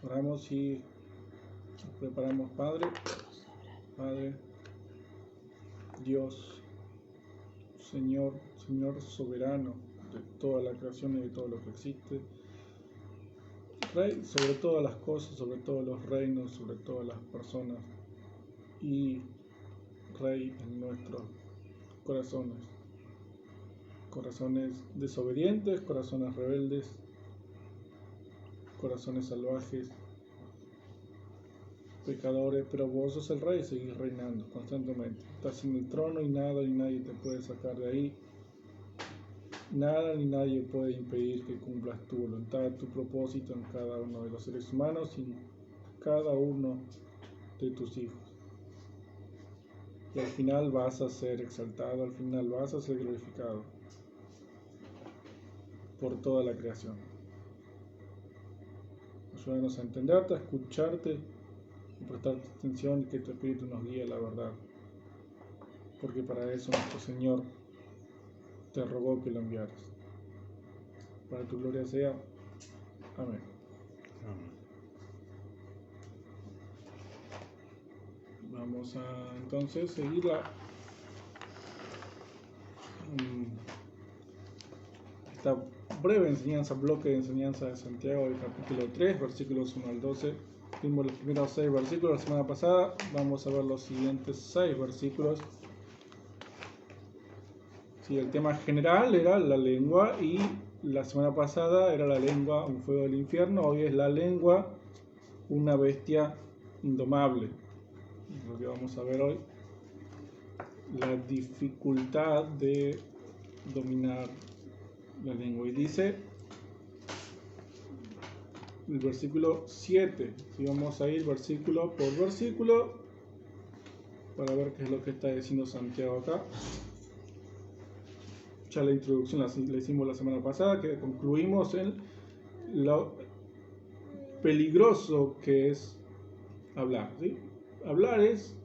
Oramos y nos preparamos. Padre, Dios, Señor soberano de toda la creación y de todo lo que existe, Rey sobre todas las cosas, sobre todos los reinos, sobre todas las personas, y Rey en nuestros corazones, corazones desobedientes, corazones rebeldes, corazones salvajes, pecadores, pero vos sos el Rey y seguís reinando constantemente. Estás en el trono y nada ni nadie te puede sacar de ahí. Nada ni nadie puede impedir que cumplas tu voluntad, tu propósito en cada uno de los seres humanos y en cada uno de tus hijos. Y al final vas a ser exaltado, al final vas a ser glorificado por toda la creación. Ayúdanos a entenderte, a escucharte y prestarte atención y que tu Espíritu nos guíe a la verdad. Porque para eso nuestro Señor te rogó que lo enviaras. Para tu gloria sea. Amén. Vamos a entonces seguir esta breve enseñanza, bloque de enseñanza de Santiago, del capítulo 3, versículos 1 al 12. Vimos los primeros 6 versículos la semana pasada, vamos a ver los siguientes 6 versículos. Sí, el tema general era la lengua y la semana pasada era la lengua, un fuego del infierno. Hoy es la lengua, una bestia indomable. Lo que vamos a ver hoy, la dificultad de dominar la lengua. Y dice el versículo 7, si vamos a ir versículo por versículo para ver qué es lo que está diciendo Santiago acá. Ya la introducción la hicimos la semana pasada, que concluimos en lo peligroso que es hablar, ¿sí? Hablar es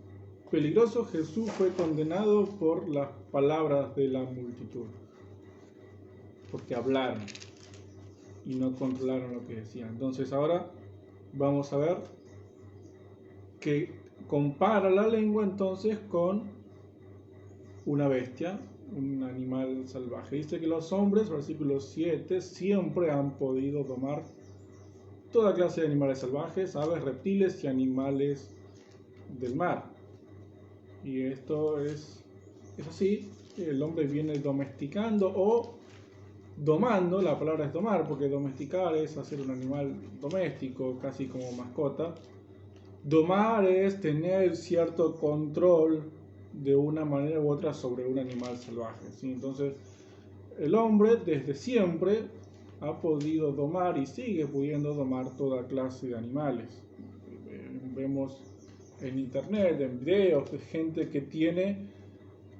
peligroso. Jesús fue condenado por las palabras de la multitud, porque hablaron y no controlaron lo que decían. Entonces ahora vamos a ver que compara la lengua entonces con una bestia, un animal salvaje. Dice que los hombres, versículo 7, siempre han podido domar toda clase de animales salvajes, aves, reptiles y animales del mar. Y esto es así, el hombre viene domesticando o domando. La palabra es domar, porque domesticar es hacer un animal doméstico, casi como mascota. Domar es tener cierto control de una manera u otra sobre un animal salvaje, ¿sí? Entonces, el hombre desde siempre ha podido domar y sigue pudiendo domar toda clase de animales. Vemos en internet, en videos, de gente que tiene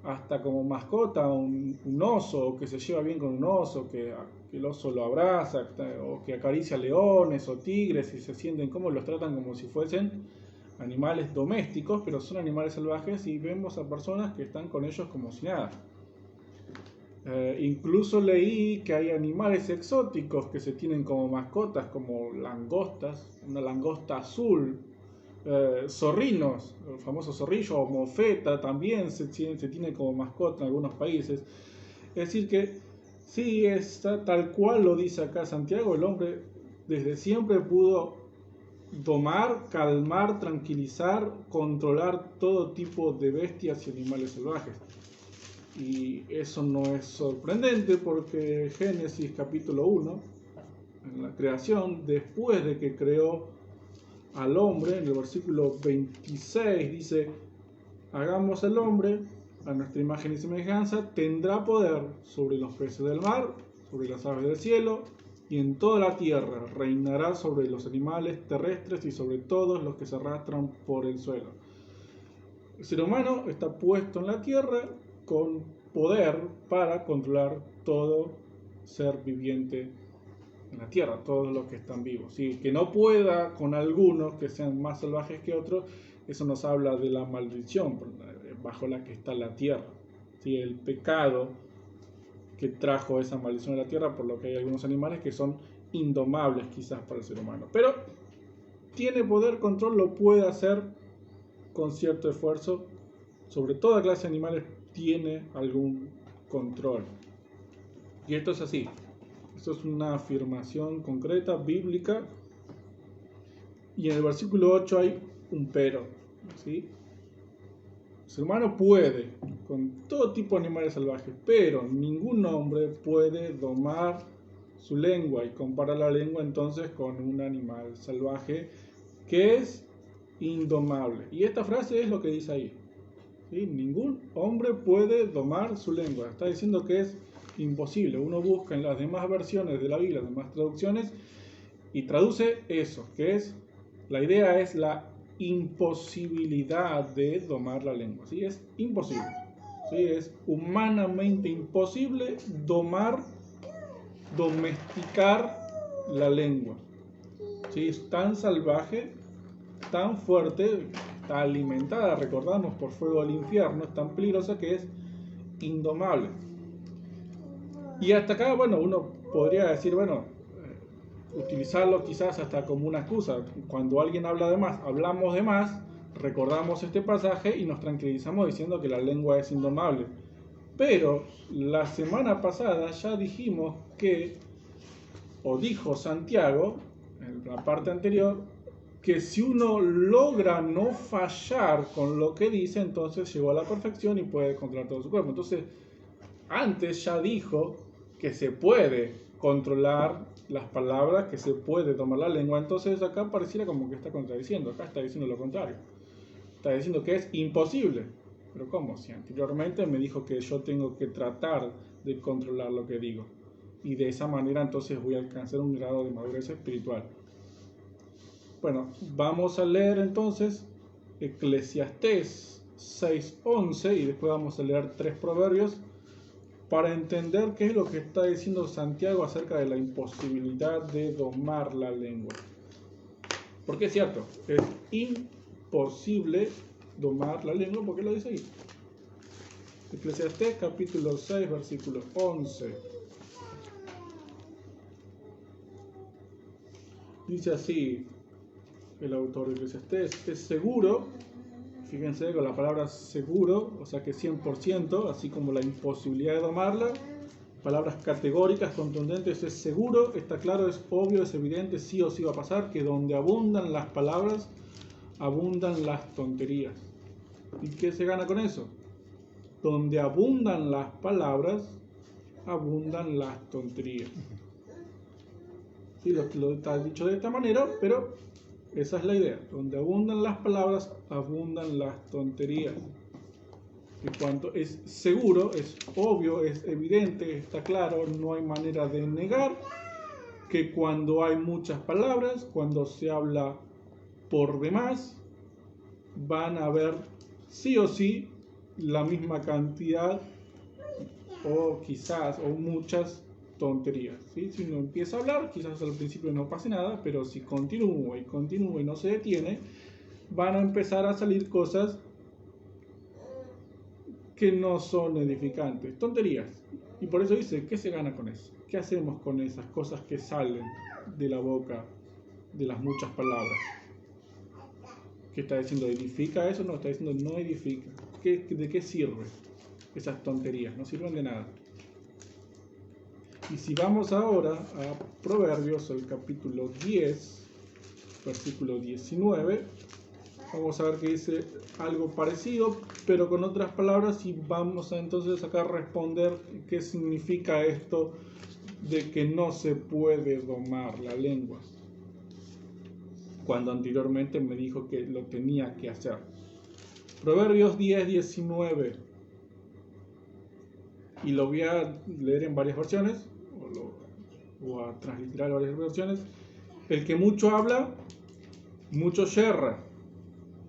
hasta como mascota un oso, que se lleva bien con un oso, que el oso lo abraza, o que acaricia leones o tigres y se sienten como los tratan como si fuesen animales domésticos, pero son animales salvajes, y vemos a personas que están con ellos como si nada. Incluso leí que hay animales exóticos que se tienen como mascotas, como langostas, una langosta azul, zorrinos, el famoso zorrillo, o mofeta también se tiene como mascota en algunos países. Es decir que sí, está tal cual lo dice acá Santiago, el hombre desde siempre pudo domar, calmar, tranquilizar, controlar todo tipo de bestias y animales salvajes. Y eso no es sorprendente, porque Génesis capítulo 1, en la creación, después de que creó al hombre, en el versículo 26 dice: hagamos al hombre a nuestra imagen y semejanza, tendrá poder sobre los peces del mar, sobre las aves del cielo y en toda la tierra, reinará sobre los animales terrestres y sobre todos los que se arrastran por el suelo. El ser humano está puesto en la tierra con poder para controlar todo ser viviente en la tierra, todos los que están vivos. ¿Sí? Que no pueda con algunos que sean más salvajes que otros, eso nos habla de la maldición bajo la que está la tierra. ¿Sí? El pecado que trajo esa maldición a la tierra, por lo que hay algunos animales que son indomables quizás para el ser humano. Pero tiene poder, control, lo puede hacer con cierto esfuerzo. Sobre toda clase de animales tiene algún control. Y esto es así. Esto es una afirmación concreta, bíblica. Y en el versículo 8 hay un pero, ¿sí? El ser humano puede, con todo tipo de animales salvajes, pero ningún hombre puede domar su lengua y compara la lengua entonces con un animal salvaje que es indomable. Y esta frase es lo que dice ahí, ¿sí? Ningún hombre puede domar su lengua. Está diciendo que es imposible. Uno busca en las demás versiones de la Biblia, las demás traducciones, y traduce eso, que es, la idea es la imposibilidad de domar la lengua. ¿Sí? Es imposible. ¿Sí? Es humanamente imposible domesticar la lengua. ¿Sí? Es tan salvaje, tan fuerte, está alimentada, recordamos, por fuego del infierno, es tan peligrosa que es indomable. Y hasta acá, bueno, uno podría decir, bueno, utilizarlo quizás hasta como una excusa. Cuando alguien habla de más, hablamos de más, recordamos este pasaje y nos tranquilizamos diciendo que la lengua es indomable. Pero la semana pasada ya dijimos que, o dijo Santiago, en la parte anterior, que si uno logra no fallar con lo que dice, entonces llegó a la perfección y puede controlar todo su cuerpo. Entonces, antes ya dijo que se puede controlar las palabras, que se puede tomar la lengua. Entonces acá pareciera como que está contradiciendo. Acá está diciendo lo contrario. Está diciendo que es imposible. Pero ¿cómo? Si anteriormente me dijo que yo tengo que tratar de controlar lo que digo. Y de esa manera entonces voy a alcanzar un grado de madurez espiritual. Bueno, vamos a leer entonces Eclesiastés 6:11 y después vamos a leer 3 proverbios para entender qué es lo que está diciendo Santiago acerca de la imposibilidad de domar la lengua. Porque es cierto, es imposible domar la lengua, porque lo dice ahí. Eclesiastés capítulo 6, versículo 11. Dice así el autor de Eclesiastés: es seguro, fíjense con la palabra seguro, o sea que 100%, así como la imposibilidad de domarla, palabras categóricas, contundentes, es seguro, está claro, es obvio, es evidente, sí o sí va a pasar, que donde abundan las palabras, abundan las tonterías. ¿Y qué se gana con eso? Donde abundan las palabras, abundan las tonterías. Sí, lo está dicho de esta manera, pero esa es la idea. Donde abundan las palabras, abundan las tonterías. Y cuanto es seguro, es obvio, es evidente, está claro, no hay manera de negar que cuando hay muchas palabras, cuando se habla por demás, van a haber sí o sí la misma cantidad o quizás o muchas tonterías. ¿Sí? Si uno empieza a hablar, quizás al principio no pase nada, pero si continúa y no se detiene, van a empezar a salir cosas que no son edificantes, tonterías. Y por eso dice, ¿qué se gana con eso? ¿Qué hacemos con esas cosas que salen de la boca de las muchas palabras? ¿Qué está diciendo? ¿Edifica eso? No, está diciendo no edifica. ¿De qué sirve esas tonterías? No sirven de nada. Y si vamos ahora a Proverbios, el capítulo 10, versículo 19, vamos a ver que dice algo parecido, pero con otras palabras, y vamos a entonces acá responder qué significa esto de que no se puede domar la lengua, cuando anteriormente me dijo que lo tenía que hacer. Proverbios 10, 19, y lo voy a leer en varias versiones, o a transliterar varias versiones. El que mucho habla, mucho yerra.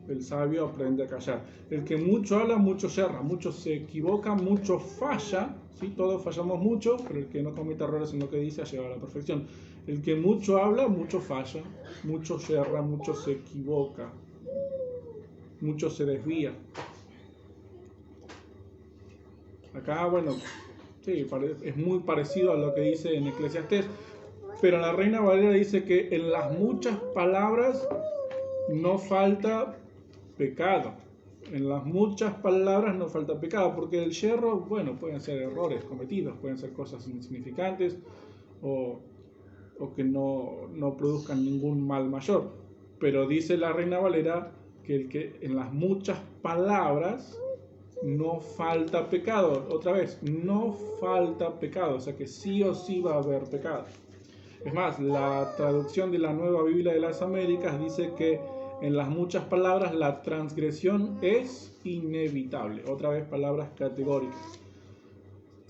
El sabio aprende a callar. El que mucho habla, mucho yerra. Mucho se equivoca, mucho falla. ¿Sí? Todos fallamos mucho, pero el que no comete errores en lo que dice ha llegado a la perfección. El que mucho habla, mucho falla. Mucho yerra, mucho se equivoca. Mucho se desvía. Acá, bueno, sí, es muy parecido a lo que dice en Eclesiastés, pero la Reina Valera dice que en las muchas palabras no falta pecado. En las muchas palabras no falta pecado, porque el yerro, bueno, pueden ser errores cometidos, pueden ser cosas insignificantes o que no produzcan ningún mal mayor. Pero dice la Reina Valera que en las muchas palabras no falta pecado. Otra vez, no falta pecado, o sea que sí o sí va a haber pecado. Es más, la traducción de la Nueva Biblia de las Américas dice que en las muchas palabras la transgresión es inevitable. Otra vez, palabras categóricas,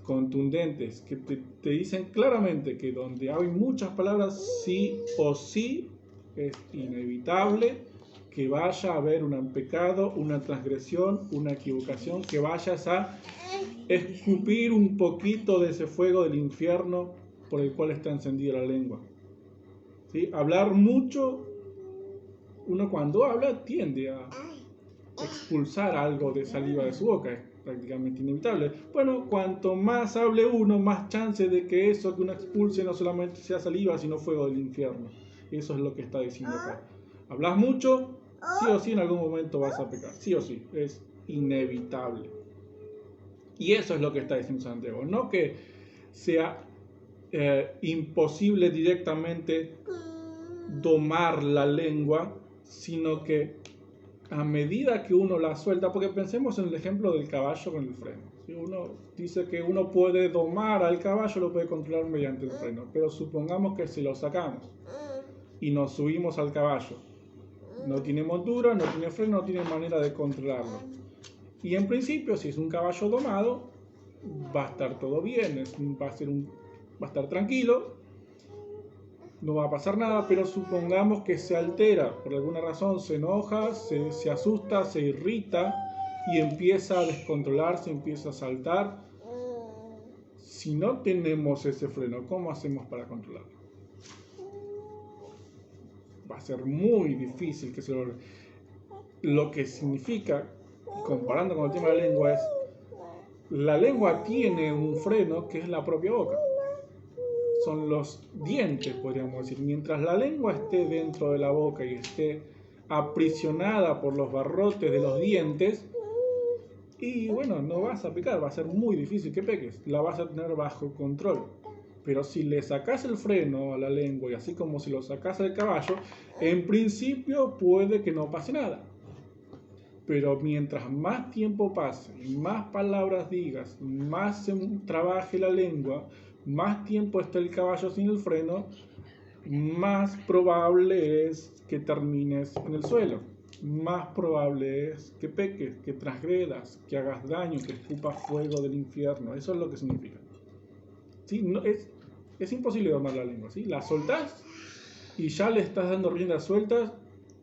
contundentes, que te dicen claramente que donde hay muchas palabras, sí o sí es inevitable que vaya a haber un pecado, una transgresión, una equivocación, que vayas a escupir un poquito de ese fuego del infierno por el cual está encendida la lengua. ¿Sí? Hablar mucho, uno cuando habla tiende a expulsar algo de saliva de su boca, es prácticamente inevitable. Bueno, cuanto más hable uno, más chance de que eso que uno expulse no solamente sea saliva, sino fuego del infierno. Eso es lo que está diciendo acá. Hablas mucho, sí o sí en algún momento vas a pecar, sí o sí, es inevitable. Y eso es lo que está diciendo Santiago, no que sea imposible directamente domar la lengua, sino que a medida que uno la suelta, porque pensemos en el ejemplo del caballo con el freno. Si uno dice que uno puede domar al caballo, lo puede controlar mediante el freno, pero supongamos que si lo sacamos y nos subimos al caballo, no tiene montura, no tiene freno, no tiene manera de controlarlo. Y en principio, si es un caballo domado, va a estar todo bien, va a estar tranquilo, no va a pasar nada, pero supongamos que se altera, por alguna razón se enoja, se asusta, se irrita y empieza a descontrolarse, empieza a saltar. Si no tenemos ese freno, ¿cómo hacemos para controlarlo? Va a ser muy difícil que se logre. Lo que significa, comparando con el tema de la lengua, es la lengua tiene un freno que es la propia boca. Son los dientes, podríamos decir. Mientras la lengua esté dentro de la boca y esté aprisionada por los barrotes de los dientes, y bueno, no vas a pecar, va a ser muy difícil que peques, la vas a tener bajo control. Pero si le sacas el freno a la lengua y así como si lo sacas al caballo, en principio puede que no pase nada. Pero mientras más tiempo pase y más palabras digas, más se trabaje la lengua, más tiempo está el caballo sin el freno, más probable es que termines en el suelo. Más probable es que peques, que transgredas, que hagas daño, que escupas fuego del infierno. Eso es lo que significa. ¿Sí? No, es imposible domar la lengua. ¿Sí? La soltás y ya le estás dando riendas sueltas,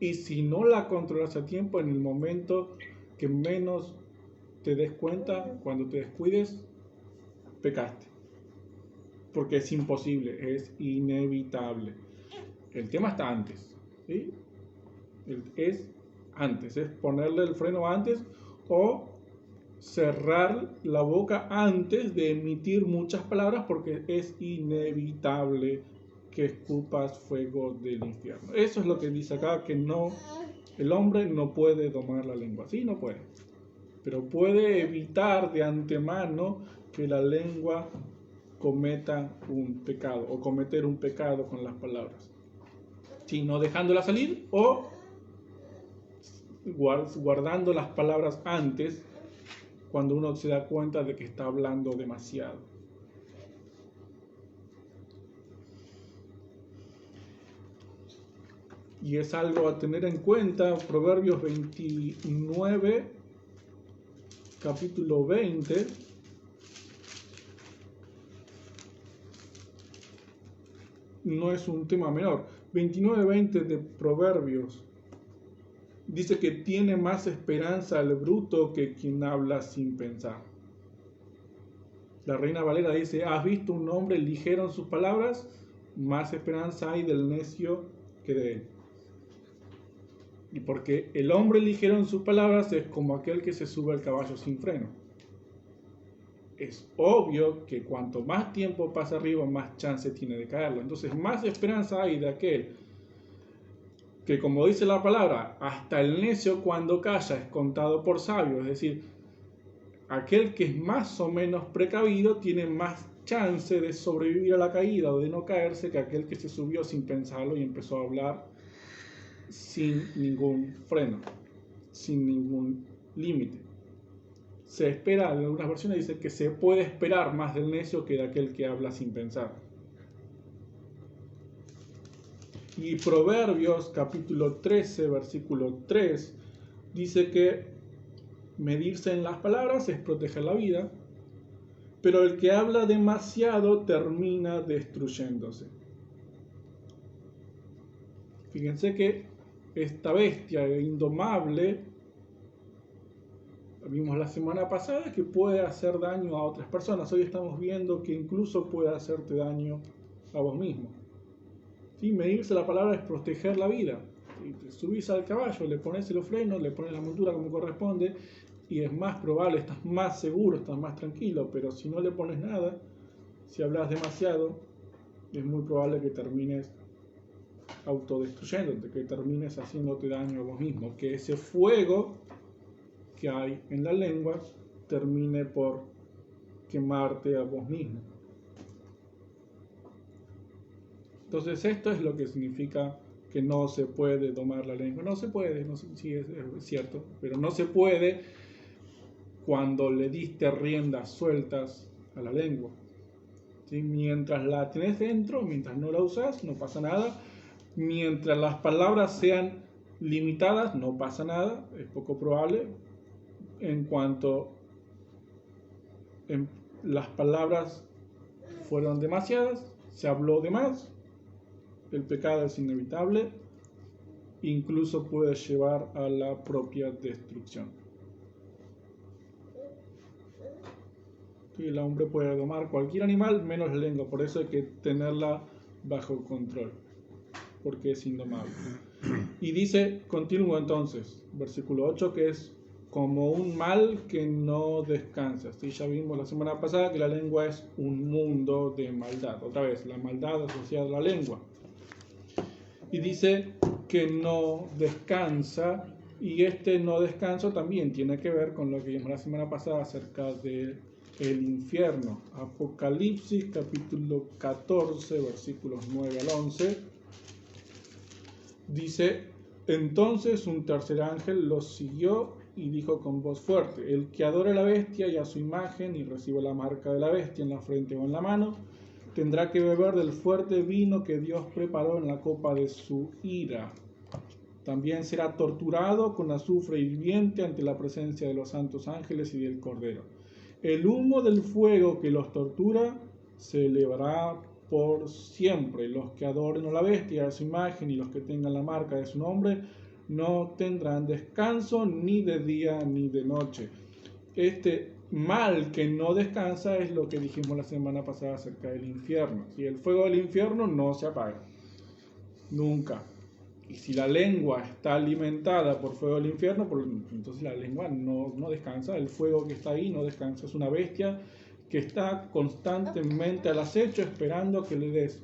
y si no la controlas a tiempo, en el momento que menos te des cuenta, cuando te descuides, pecaste. Porque es imposible, es inevitable. El tema está antes. ¿Sí? Es antes, es ponerle el freno antes o cerrar la boca antes de emitir muchas palabras, porque es inevitable que escupas fuego del infierno. Eso es lo que dice acá, que no, el hombre no puede domar la lengua. Sí, no puede, pero puede evitar de antemano que la lengua cometa un pecado o cometer un pecado con las palabras, sí, no dejándola salir o guardando las palabras antes, cuando uno se da cuenta de que está hablando demasiado. Y es algo a tener en cuenta. Proverbios 29, capítulo 20. No es un tema menor. 29:20 de Proverbios dice que tiene más esperanza el bruto que quien habla sin pensar. La Reina Valera dice: ¿has visto un hombre ligero en sus palabras? Más esperanza hay del necio que de él. Y porque el hombre ligero en sus palabras es como aquel que se sube al caballo sin freno. Es obvio que cuanto más tiempo pasa arriba, más chance tiene de caerlo. Entonces, más esperanza hay de aquel que como dice la palabra, hasta el necio cuando calla es contado por sabio, es decir, aquel que es más o menos precavido tiene más chance de sobrevivir a la caída o de no caerse que aquel que se subió sin pensarlo y empezó a hablar sin ningún freno, sin ningún límite. Se espera, en algunas versiones dice que se puede esperar más del necio que de aquel que habla sin pensar. Y Proverbios capítulo 13, versículo 3, dice que medirse en las palabras es proteger la vida, pero el que habla demasiado termina destruyéndose. Fíjense que esta bestia indomable, vimos la semana pasada, que puede hacer daño a otras personas. Hoy estamos viendo que incluso puede hacerte daño a vos mismo. ¿Sí? Medirse la palabra es proteger la vida. Y te subís al caballo, le pones los frenos, le pones la montura como corresponde, y es más probable, estás más seguro, estás más tranquilo. Pero si no le pones nada, si hablas demasiado, es muy probable que termines autodestruyéndote, que termines haciéndote daño a vos mismo, que ese fuego que hay en la lengua termine por quemarte a vos mismo. Entonces esto es lo que significa que no se puede domar la lengua. No se puede, no sé si es cierto, pero no se puede cuando le diste riendas sueltas a la lengua. ¿Sí? Mientras la tenés dentro, mientras no la usas, no pasa nada. Mientras las palabras sean limitadas, no pasa nada, es poco probable. En cuanto las palabras fueron demasiadas, se habló de más, el pecado es inevitable, incluso puede llevar a la propia destrucción. El hombre puede domar cualquier animal menos la lengua, por eso hay que tenerla bajo control, porque es indomable. Y dice, continúa entonces, versículo 8, que es como un mal que no descansa. ¿Sí? Ya vimos la semana pasada que la lengua es un mundo de maldad. Otra vez, la maldad asociada a la lengua. Y dice que no descansa, y este no descanso también tiene que ver con lo que vimos la semana pasada acerca del infierno. Apocalipsis capítulo 14, versículos 9 al 11. Dice, entonces un tercer ángel los siguió y dijo con voz fuerte, el que adore a la bestia y a su imagen y reciba la marca de la bestia en la frente o en la mano, tendrá que beber del fuerte vino que Dios preparó en la copa de su ira. También será torturado con azufre hirviente ante la presencia de los santos ángeles y del Cordero. El humo del fuego que los tortura se elevará por siempre. Los que adoren a la bestia, a su imagen y los que tengan la marca de su nombre no tendrán descanso ni de día ni de noche. Este mal que no descansa es lo que dijimos la semana pasada acerca del infierno. Si el fuego del infierno no se apaga, nunca. Y si la lengua está alimentada por fuego del infierno, entonces la lengua no descansa, el fuego que está ahí no descansa. Es una bestia que está constantemente al acecho esperando que le des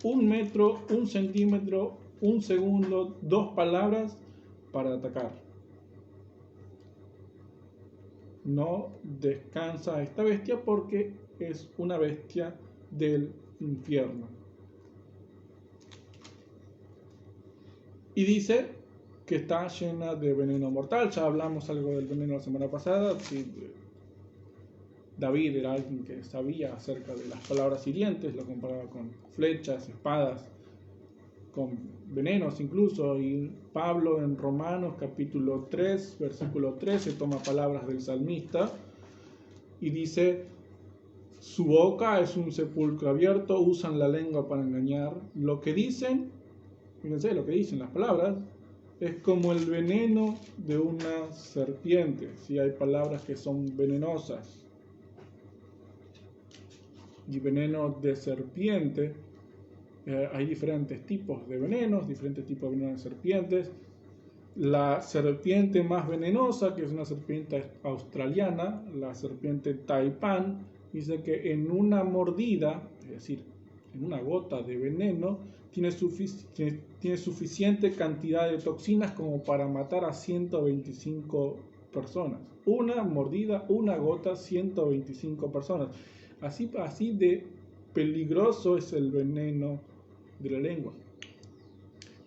1 metro, 1 centímetro, 1 segundo, 2 palabras para atacar. No descansa esta bestia porque es una bestia del infierno. Y dice que está llena de veneno mortal. Ya hablamos algo del veneno la semana pasada. Sí, David era alguien que sabía acerca de las palabras hirientes, lo comparaba con flechas, espadas, con venenos incluso. Y Pablo en Romanos capítulo 3, versículo 13, toma palabras del salmista y dice, su boca es un sepulcro abierto, usan la lengua para engañar. Lo que dicen, fíjense lo que dicen las palabras, es como el veneno de una serpiente. Si hay palabras que son venenosas. Y veneno de serpiente, hay diferentes tipos de venenos, diferentes tipos de venenos de serpientes. La serpiente más venenosa, que es una serpiente australiana, la serpiente taipán, dice que en una mordida, es decir, en una gota de veneno, tiene suficiente cantidad de toxinas como para matar a 125 personas. Una mordida, una gota, 125 personas. Así de peligroso es el veneno de la lengua.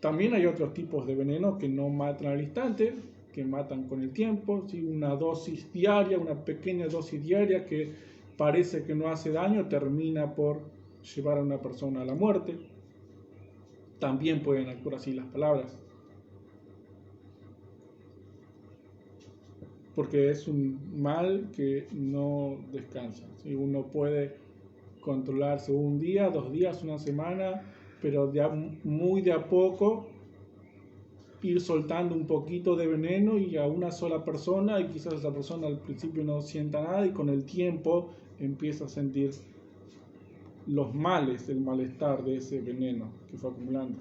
También hay otros tipos de veneno que no matan al instante, que matan con el tiempo. ¿Sí? Una dosis diaria, una pequeña dosis diaria que parece que no hace daño, termina por llevar a una persona a la muerte. También pueden actuar así las palabras. Porque es un mal que no descansa. ¿Sí? Uno puede controlarse un día, 2 días, una semana, pero muy de a poco ir soltando un poquito de veneno y a una sola persona, y quizás esa persona al principio no sienta nada y con el tiempo empieza a sentir los males, el malestar de ese veneno que fue acumulando.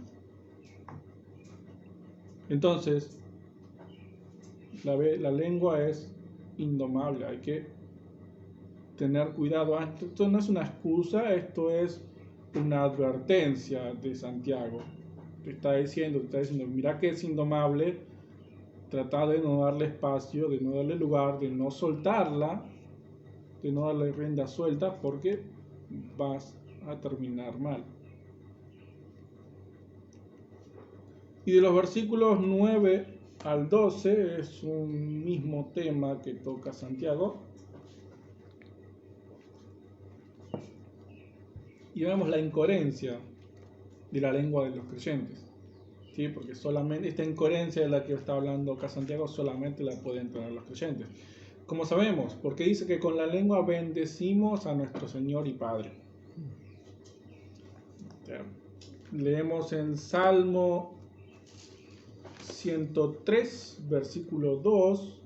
Entonces, la lengua es indomable, hay que tener cuidado. Esto no es una excusa, esto es una advertencia de Santiago. Te está diciendo, mira que es indomable, trata de no darle espacio, de no darle lugar, de no soltarla, de no darle rienda suelta, porque vas a terminar mal. Y de los versículos 9 al 12 es un mismo tema que toca Santiago. Y vemos la incoherencia de la lengua de los creyentes. ¿Sí? Porque solamente esta incoherencia de la que está hablando acá Santiago solamente la pueden tener los creyentes. ¿Cómo sabemos? Porque dice que con la lengua bendecimos a nuestro Señor y Padre. Leemos en Salmo 103, versículo 2,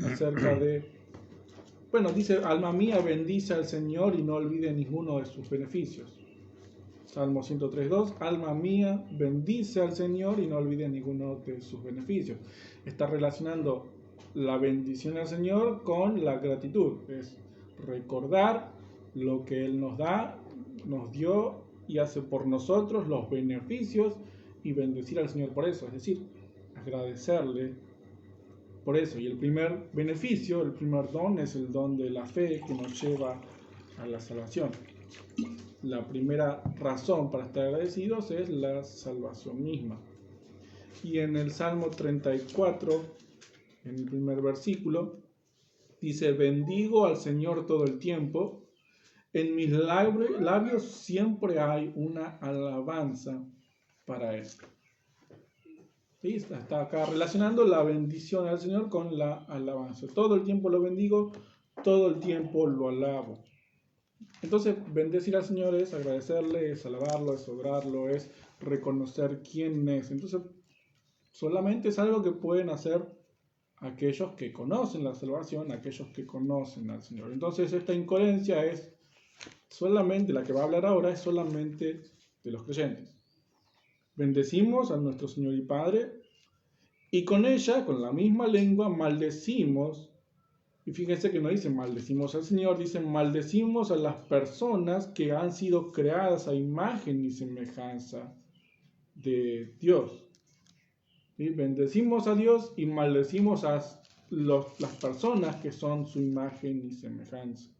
acerca de, dice, alma mía bendice al Señor y no olvide ninguno de sus beneficios. Salmo 103.2, alma mía bendice al Señor y no olvide ninguno de sus beneficios. Está relacionando la bendición al Señor con la gratitud. Es recordar lo que Él nos da, nos dio y hace por nosotros, los beneficios, y bendecir al Señor por eso. Es decir, agradecerle por eso. Y el primer beneficio, el primer don, es el don de la fe que nos lleva a la salvación. La primera razón para estar agradecidos es la salvación misma. Y en el Salmo 34, en el primer versículo, dice, bendigo al Señor todo el tiempo, en mis labios siempre hay una alabanza para Él. ¿Sí? Está acá relacionando la bendición al Señor con la alabanza. Todo el tiempo lo bendigo, todo el tiempo lo alabo. Entonces, bendecir al Señor es agradecerle, es alabarlo, es adorarlo, es reconocer quién es. Entonces, solamente es algo que pueden hacer aquellos que conocen la salvación, aquellos que conocen al Señor. Entonces, esta incoherencia es solamente, la que va a hablar ahora, es solamente de los creyentes. Bendecimos a nuestro Señor y Padre, y con ella, con la misma lengua, maldecimos. Y fíjense que no dice maldecimos al Señor, dice maldecimos a las personas que han sido creadas a imagen y semejanza de Dios. ¿Sí? Bendecimos a Dios y maldecimos a las personas que son su imagen y semejanza.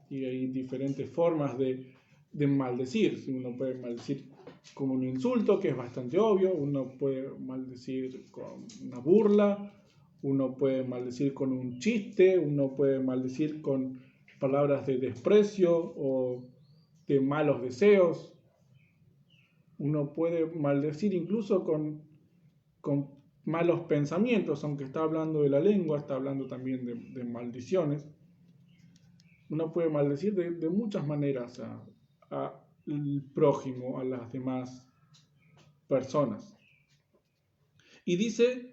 Y hay diferentes formas de maldecir. Uno puede maldecir con un insulto, que es bastante obvio. Uno puede maldecir con una burla. Uno puede maldecir con un chiste, uno puede maldecir con palabras de desprecio o de malos deseos. Uno puede maldecir incluso con malos pensamientos, aunque está hablando de la lengua, está hablando también de maldiciones. Uno puede maldecir de muchas maneras al prójimo, a las demás personas. Y dice,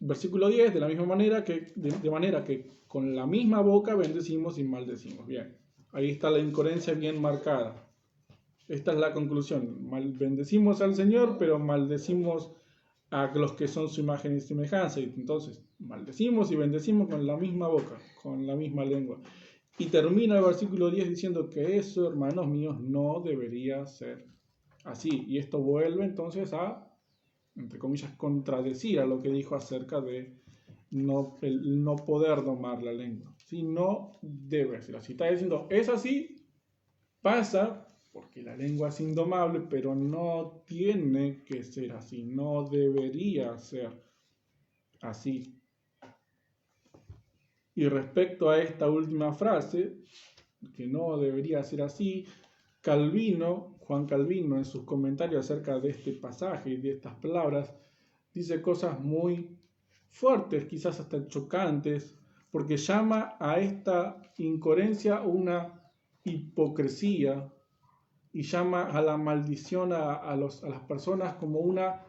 versículo 10, de manera que con la misma boca bendecimos y maldecimos. Bien, ahí está la incoherencia bien marcada. Esta es la conclusión. Bendecimos al Señor, pero maldecimos a los que son su imagen y semejanza. Y entonces, maldecimos y bendecimos con la misma boca, con la misma lengua. Y termina el versículo 10 diciendo que eso, hermanos míos, no debería ser así. Y esto vuelve entonces a, entre comillas, contradecir a lo que dijo acerca de el no poder domar la lengua. ¿Sí? No debe ser así. Está diciendo, es así, pasa, porque la lengua es indomable, pero no tiene que ser así, no debería ser así. Y respecto a esta última frase, que no debería ser así, Juan Calvino, en sus comentarios acerca de este pasaje y de estas palabras, dice cosas muy fuertes, quizás hasta chocantes, porque llama a esta incoherencia una hipocresía y llama a la maldición a las personas como una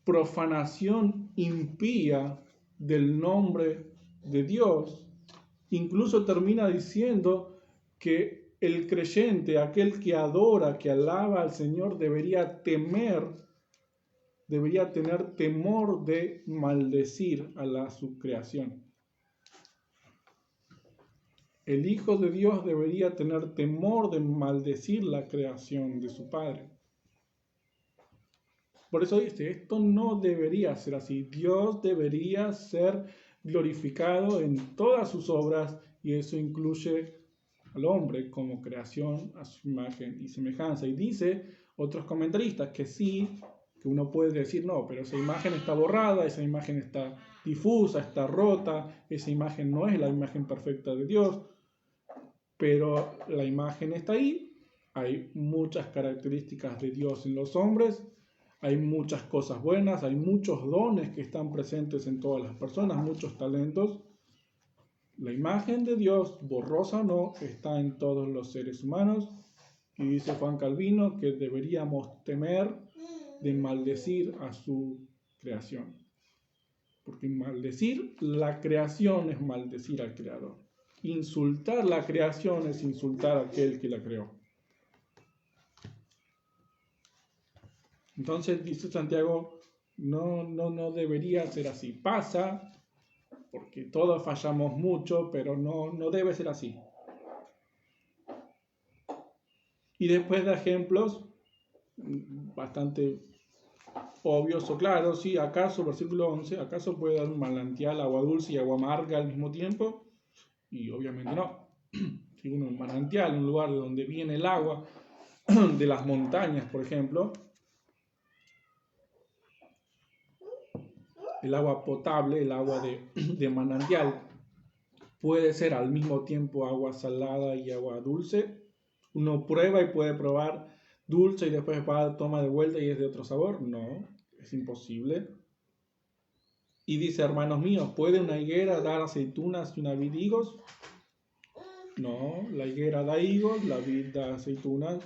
profanación impía del nombre de Dios. Incluso termina diciendo que el creyente, aquel que adora, que alaba al Señor, debería tener temor de maldecir a su creación. El Hijo de Dios debería tener temor de maldecir la creación de su Padre. Por eso dice, esto no debería ser así. Dios debería ser glorificado en todas sus obras y eso incluye al hombre como creación a su imagen y semejanza. Y dice otros comentaristas que sí, que uno puede decir no, pero esa imagen está borrada, esa imagen está difusa, está rota, esa imagen no es la imagen perfecta de Dios, pero la imagen está ahí. Hay muchas características de Dios en los hombres, hay muchas cosas buenas, hay muchos dones que están presentes en todas las personas, muchos talentos. La imagen de Dios, borrosa o no, está en todos los seres humanos. Y dice Juan Calvino que deberíamos temer de maldecir a su creación. Porque maldecir la creación es maldecir al Creador. Insultar la creación es insultar a aquel que la creó. Entonces, dice Santiago, no debería ser así. Pasa, porque todos fallamos mucho, pero no debe ser así. Y después da ejemplos bastante obvios o claros. ¿Sí? ¿Acaso, versículo 11, acaso puede dar un manantial agua dulce y agua amarga al mismo tiempo? Y obviamente no. Si uno un manantial, un lugar de donde viene el agua, de las montañas, por ejemplo, el agua potable, el agua de manantial, puede ser al mismo tiempo agua salada y agua dulce. Uno prueba y puede probar dulce y después toma de vuelta y es de otro sabor. No, es imposible. Y dice, hermanos míos, ¿puede una higuera dar aceitunas y una vid higos? No, la higuera da higos, la vid da aceitunas,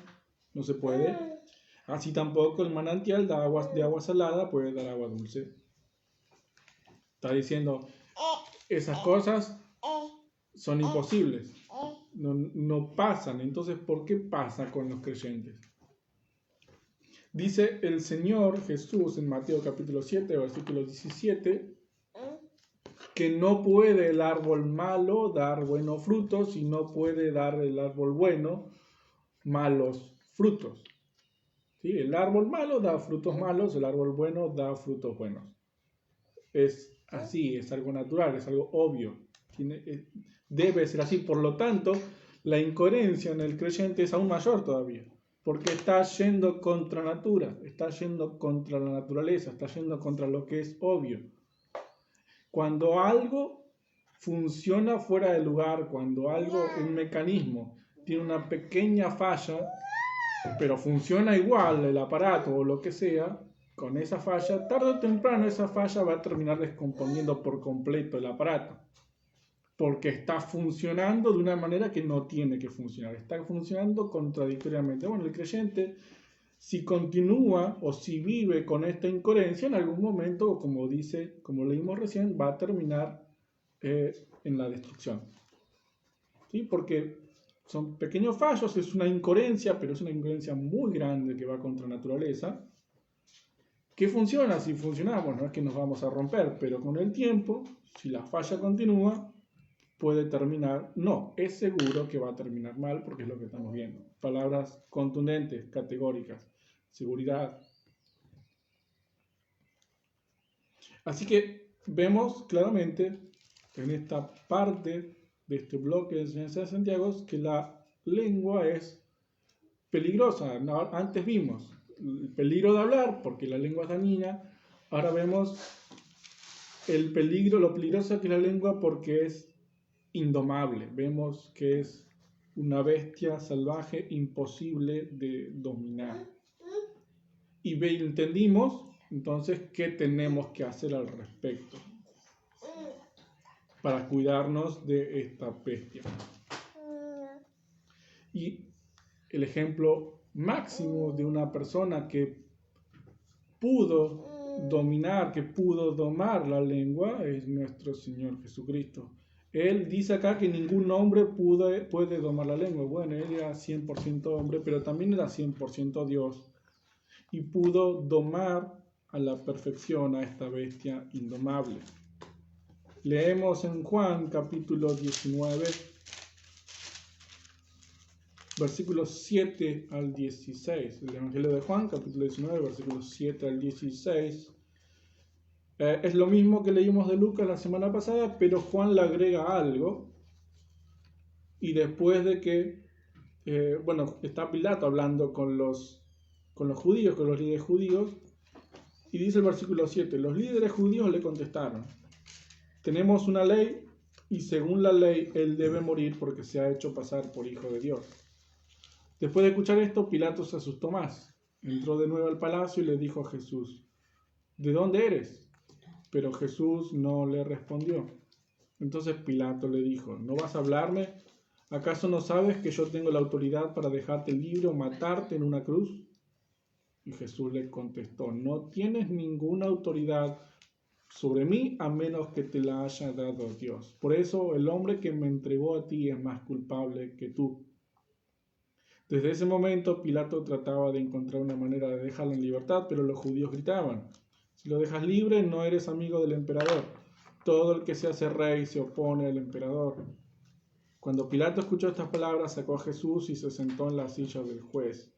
no se puede. Así tampoco el manantial de agua salada puede dar agua dulce. Está diciendo, esas cosas son imposibles, no pasan. Entonces, ¿por qué pasa con los creyentes? Dice el Señor Jesús en Mateo capítulo 7, versículo 17, que no puede el árbol malo dar buenos frutos y no puede dar el árbol bueno malos frutos. ¿Sí? El árbol malo da frutos malos, el árbol bueno da frutos buenos. Es así, es algo natural, es algo obvio. Debe ser así. Por lo tanto, la incoherencia en el creyente es aún mayor todavía, porque está yendo contra natura, está yendo contra la naturaleza, está yendo contra lo que es obvio. Cuando algo funciona fuera de lugar, cuando un mecanismo tiene una pequeña falla, pero funciona igual el aparato o lo que sea, con esa falla, tarde o temprano esa falla va a terminar descomponiendo por completo el aparato, porque está funcionando de una manera que no tiene que funcionar, está funcionando contradictoriamente. Bueno, el creyente, si continúa o si vive con esta incoherencia, en algún momento, como leímos recién, va a terminar en la destrucción. ¿Sí? Porque son pequeños fallos, es una incoherencia, pero es una incoherencia muy grande que va contra la naturaleza. ¿Qué funciona? Si funcionamos, no es que nos vamos a romper, pero con el tiempo, si la falla continúa, puede terminar, no, es seguro que va a terminar mal porque es lo que estamos viendo. Palabras contundentes, categóricas, seguridad. Así que vemos claramente en esta parte de este bloque de enseñanza de Santiago que la lengua es peligrosa. Antes vimos el peligro de hablar porque la lengua es dañina. Ahora vemos el peligro, lo peligrosa que es la lengua porque es indomable. Vemos que es una bestia salvaje imposible de dominar. Y entendimos entonces qué tenemos que hacer al respecto para cuidarnos de esta bestia. Y el ejemplo máximo de una persona que pudo dominar, que pudo domar la lengua es nuestro Señor Jesucristo. Él dice acá que ningún hombre puede domar la lengua. Bueno, él era 100% hombre, pero también era 100% Dios. Y pudo domar a la perfección a esta bestia indomable. Leemos en Juan capítulo 19, versículos 7 al 16. El Evangelio de Juan, capítulo 19, versículos 7 al 16. Es lo mismo que leímos de Lucas la semana pasada, pero Juan le agrega algo. Y después de que, está Pilato hablando con los judíos, con los líderes judíos, y dice el versículo 7, los líderes judíos le contestaron, tenemos una ley y según la ley él debe morir porque se ha hecho pasar por hijo de Dios. Después de escuchar esto, Pilato se asustó más. Entró de nuevo al palacio y le dijo a Jesús, ¿de dónde eres? Pero Jesús no le respondió. Entonces Pilato le dijo, ¿no vas a hablarme? ¿Acaso no sabes que yo tengo la autoridad para dejarte libre o matarte en una cruz? Y Jesús le contestó, no tienes ninguna autoridad sobre mí a menos que te la haya dado Dios. Por eso el hombre que me entregó a ti es más culpable que tú. Desde ese momento Pilato trataba de encontrar una manera de dejarlo en libertad, pero los judíos gritaban, si lo dejas libre no eres amigo del emperador. Todo el que se hace rey se opone al emperador. Cuando Pilato escuchó estas palabras, sacó a Jesús y se sentó en la silla del juez.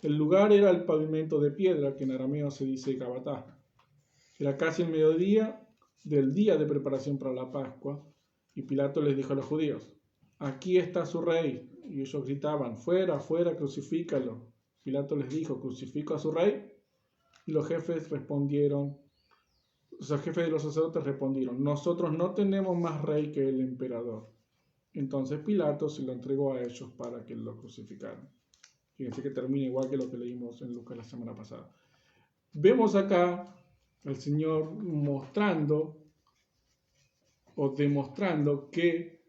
El lugar era el pavimento de piedra, que en arameo se dice Gabatá. Era casi el mediodía del día de preparación para la Pascua, y Pilato les dijo a los judíos, aquí está su rey. Y ellos gritaban, fuera, fuera, crucifícalo. Pilato les dijo, ¿crucifico a su rey? Y los jefes de los sacerdotes respondieron, nosotros no tenemos más rey que el emperador. Entonces Pilato se lo entregó a ellos para que lo crucificaran. Fíjense que termina igual que lo que leímos en Lucas la semana pasada. Vemos acá al Señor mostrando o demostrando que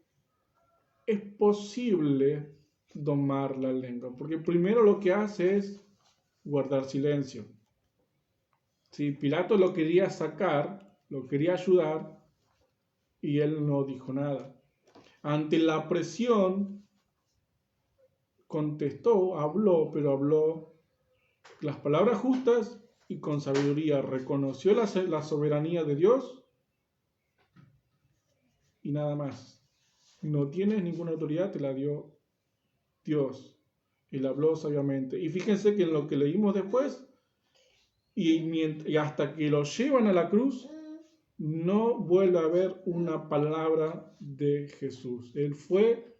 es posible domar la lengua, porque primero lo que hace es guardar silencio. Si Pilato lo quería sacar, lo quería ayudar, y él no dijo nada. Ante la presión, contestó, habló, pero habló las palabras justas y con sabiduría. Reconoció la soberanía de Dios y nada más. No tienes ninguna autoridad, te la dio Dios. Él habló sabiamente. Y fíjense que en lo que leímos después, y hasta que lo llevan a la cruz, no vuelve a haber una palabra de Jesús. Él fue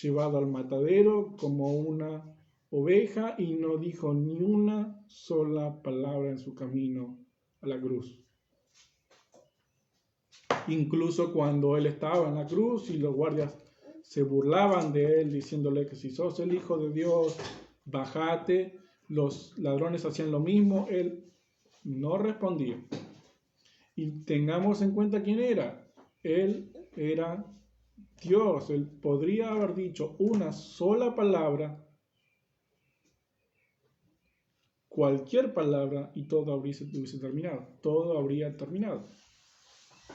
llevado al matadero como una oveja y no dijo ni una sola palabra en su camino a la cruz. Incluso cuando él estaba en la cruz y los guardias se burlaban de él diciéndole que si sos el Hijo de Dios, bájate. Los ladrones hacían lo mismo, él no respondía. Y tengamos en cuenta quién era. Él era Dios. Él podría haber dicho una sola palabra, cualquier palabra, y todo hubiese terminado. Todo habría terminado.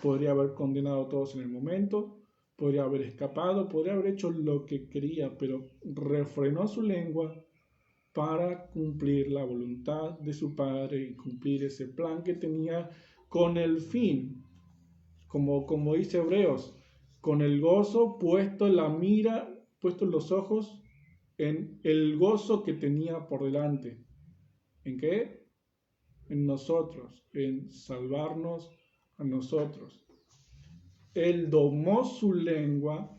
Podría haber condenado a todos en el momento, podría haber escapado, podría haber hecho lo que quería, pero refrenó su lengua para cumplir la voluntad de su Padre y cumplir ese plan que tenía con el fin, como dice Hebreos, con el gozo puesto los ojos en el gozo que tenía por delante. ¿En qué? En nosotros, en salvarnos a nosotros. Él domó su lengua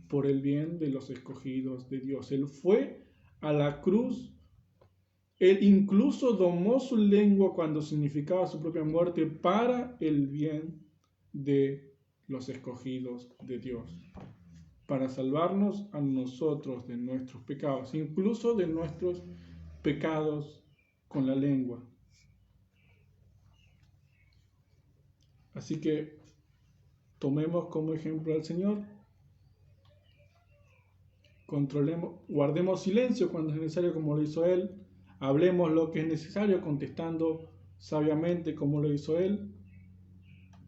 por el bien de los escogidos de Dios. Él fue a la cruz. Él incluso domó su lengua cuando significaba su propia muerte para el bien de los escogidos de Dios, para salvarnos a nosotros de nuestros pecados, incluso de nuestros pecados con la lengua. Así que tomemos como ejemplo al Señor, guardemos silencio cuando es necesario como lo hizo Él, hablemos lo que es necesario contestando sabiamente como lo hizo Él,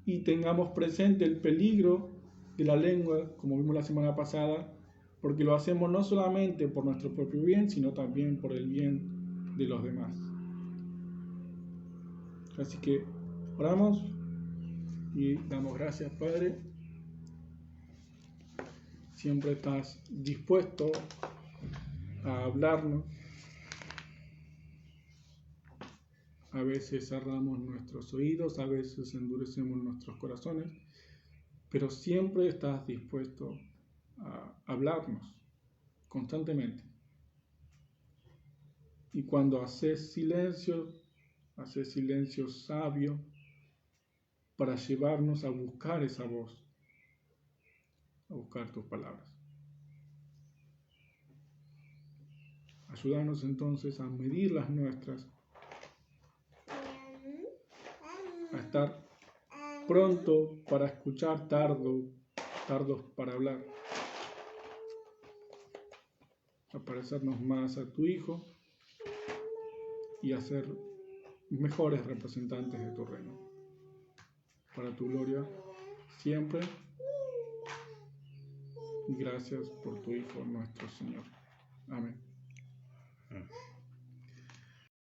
y tengamos presente el peligro de la lengua, como vimos la semana pasada, porque lo hacemos no solamente por nuestro propio bien, sino también por el bien de los demás. Así que oramos y damos gracias, Padre. Siempre estás dispuesto a hablarnos. A veces cerramos nuestros oídos, a veces endurecemos nuestros corazones, pero siempre estás dispuesto a hablarnos constantemente. Y cuando haces silencio sabio para llevarnos a buscar esa voz, a buscar tus palabras. Ayúdanos entonces a medir las nuestras, a estar pronto para escuchar, tardos para hablar, a parecernos más a tu Hijo y a ser mejores representantes de tu reino. Para tu gloria siempre. Gracias por tu Hijo nuestro Señor. Amén.